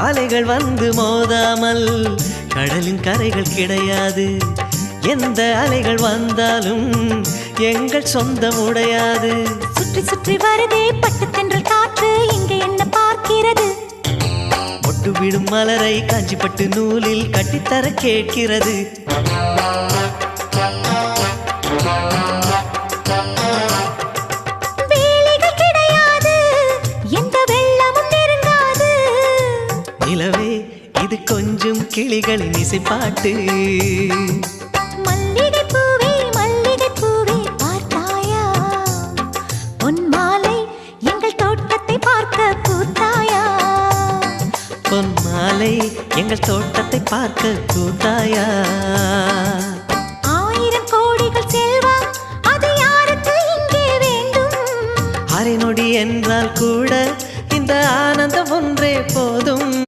அலைகள் வந்து மோதாமல் கடலின் கரைகள் கிடையாது. எந்த அலைகள் வந்தாலும் எங்கள் சொந்தம் உடையாது. சுற்றி சுற்றி வருதே பட்டு தென்றல் காற்று, இங்கே என்ன பார்க்கிறது? ஒட்டு விடும் மலரை காஞ்சிப்பட்டு நூலில் கட்டித்தர கேட்கிறது. வேலிகள் கிடையாது, எந்த வெள்ளமும் நெருங்காது. நிலவே இது கொஞ்சம் கிளிகளின் இசைப்பாட்டு. மல்லிகை பூவே மல்லிகை பூவே பார்த்தாயா? பொன் மாலை எங்கள் தோட்டத்தை பார்க்க பூத்தாயா? பொன் மாலை எங்கள் தோட்டத்தை பார்க்க பூத்தாயா? 1000 கோடிகள் செல்வம் அது யாருக்கு இங்கே வேண்டும்? அரை நொடி என்றால் கூட இந்த ஆனந்தம் ஒன்றே போதும்.